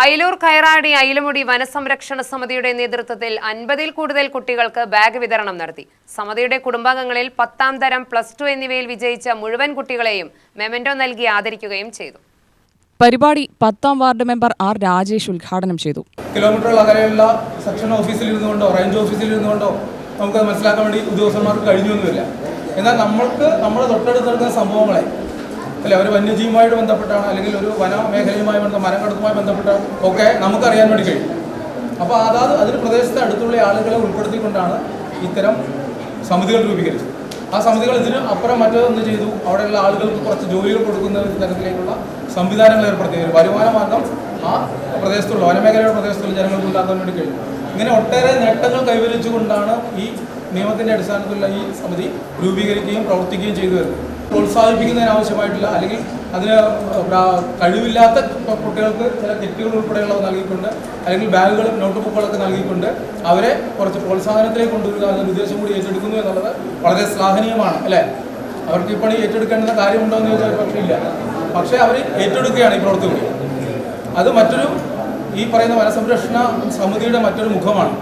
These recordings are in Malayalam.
അയിലൂർ കയറാടി അയിലമുടി വനസംരക്ഷണ സമിതിയുടെ നേതൃത്വത്തിൽ 50-ൽ കൂടുതൽ കുട്ടികൾക്ക് ബാഗ് വിതരണം നടത്തി. സമിതിയുടെ കുടുംബാംഗങ്ങളിൽ 10ാം തരം, +2 എന്നിവയിൽ വിജയിച്ച മുഴുവൻ കുട്ടികളെയും മെമന്റോ നൽകി ആദരിക്കുകയും ചെയ്തു. പരിപാടി 10ാം വാർഡ് മെമ്പർ ആർ രാജേഷ് ഉദ്ഘാടനം ചെയ്തു. കിലോമീറ്റർ അകലെയുള്ള സെക്ഷൻ ഓഫീസിൽ ഇരുന്നുകൊണ്ടോ റേഞ്ച് ഓഫീസിൽ ഇരുന്നുകൊണ്ടോ നമുക്ക് മനസ്സിലാക്കാൻ വേണ്ടി ഉദ്യോഗസ്ഥന്മാർക്ക് കഴിഞ്ഞൊന്നുമില്ല. എന്നാൽ നമ്മൾക്ക് നമ്മുടെ തൊട്ടടുത്ത് നടക്കുന്ന സംഭവങ്ങളെ അല്ലെ, ഒരു വന്യജീവിയുമായിട്ട് ബന്ധപ്പെട്ടാണ്, അല്ലെങ്കിൽ ഒരു വനമേഖലയുമായി മരം കടത്തുമായി ബന്ധപ്പെട്ടാണ് ഒക്കെ നമുക്കറിയാൻ വേണ്ടി കഴിയും. അപ്പോൾ അതിന് പ്രദേശത്തെ അടുത്തുള്ള ആളുകളെ ഉൾപ്പെടുത്തിക്കൊണ്ടാണ് ഇത്തരം സമിതികൾ രൂപീകരിച്ചത്. ആ സമിതികൾ ഇതിന് അപ്പുറം മറ്റൊന്ന് ചെയ്തു. അവിടെയുള്ള ആളുകൾക്ക് കുറച്ച് ജോലികൾ കൊടുക്കുന്ന തരത്തിലേക്കുള്ള സംവിധാനങ്ങൾ ഏർപ്പെടുത്തി വരുമാന മാർഗം ആ പ്രദേശത്തുള്ള വനമേഖലയുടെ പ്രദേശത്തുള്ള ജനങ്ങൾക്ക് ഉണ്ടാക്കാൻ വേണ്ടി കഴിയും. ഇങ്ങനെ ഒട്ടേറെ നേട്ടങ്ങൾ കൈവരിച്ചുകൊണ്ടാണ് ഈ നിയമത്തിൻ്റെ അടിസ്ഥാനത്തിലുള്ള ഈ സമിതി രൂപീകരിക്കുകയും പ്രവർത്തിക്കുകയും ചെയ്തു വരുന്നത്. പ്രോത്സാഹിപ്പിക്കുന്നതിനാവശ്യമായിട്ടുള്ള അല്ലെങ്കിൽ അതിന് കഴിവില്ലാത്ത കുട്ടികൾക്ക് ചില കിറ്റുകൾ ഉൾപ്പെടെയുള്ളവ നൽകിക്കൊണ്ട്, അല്ലെങ്കിൽ ബാഗുകളും നോട്ട് ബുക്കുകളൊക്കെ നൽകിക്കൊണ്ട് അവരെ കുറച്ച് പ്രോത്സാഹനത്തിലേക്ക് കൊണ്ടുവരിക എന്ന ഉദ്ദേശം കൂടി ഏറ്റെടുക്കുന്നു എന്നുള്ളത് വളരെ ശ്ലാഘനീയമാണ്, അല്ലേ? അവർക്ക് ഈ പണി ഏറ്റെടുക്കേണ്ടുന്ന കാര്യമുണ്ടോ എന്ന് ചോദിച്ചാൽ പക്ഷേ ഇല്ല. പക്ഷേ അവർ ഏറ്റെടുക്കുകയാണ് ഈ പ്രവൃത്തി കൂടി. അത് മറ്റൊരു ഈ പറയുന്ന വനസംരക്ഷണ സമിതിയുടെ മറ്റൊരു മുഖമാണ്.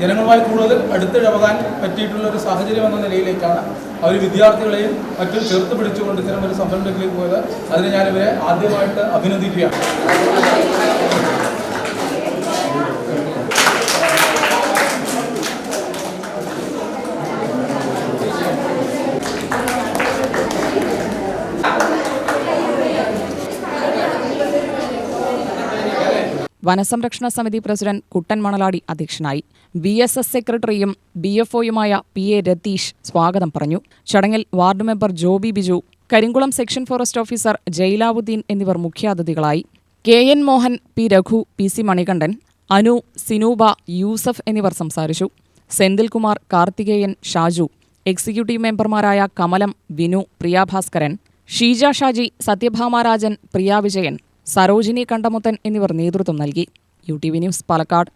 ജനങ്ങളുമായി കൂടുതൽ അടുത്തിടപെടാൻ പറ്റിയിട്ടുള്ളൊരു സാഹചര്യം എന്ന നിലയിലേക്കാണ് അവർ വിദ്യാർത്ഥികളെയും മറ്റും ചേർത്ത് പിടിച്ചുകൊണ്ട് ഇത്തരം ഒരു സംരംഭത്തിലേക്ക് പോയത്. അതിന് ഞാനിവരെ ആദ്യമായിട്ട് അഭിനന്ദിക്കുകയാണ്. വനസംരക്ഷണ സമിതി പ്രസിഡന്റ് കുട്ടൻ മണലാടി അധ്യക്ഷനായി. BSS സെക്രട്ടറിയും BFOയുമായ PA രതീഷ് സ്വാഗതം പറഞ്ഞു. ചടങ്ങിൽ ward member Joby Biju, Karinkulam section forest officer Jailavudheen എന്നിവർ മുഖ്യാതിഥികളായി. KN Mohan, P Raghu, PC Manikandan, Anu, സിനൂബ, Yusuf എന്നിവർ സംസാരിച്ചു. സെന്തിൽകുമാർ, കാർത്തികേയൻ, ഷാജു, എക്സിക്യൂട്ടീവ് മെമ്പർമാരായ കമലം, വിനു, പ്രിയാഭാസ്കരൻ, ഷീജ ഷാജി, സത്യഭാമാരാജൻ, പ്രിയ വിജയൻ, സരോജിനി കണ്ടമുത്തൻ എന്നിവർ നേതൃത്വം നൽകി. UTV news, Palakkad.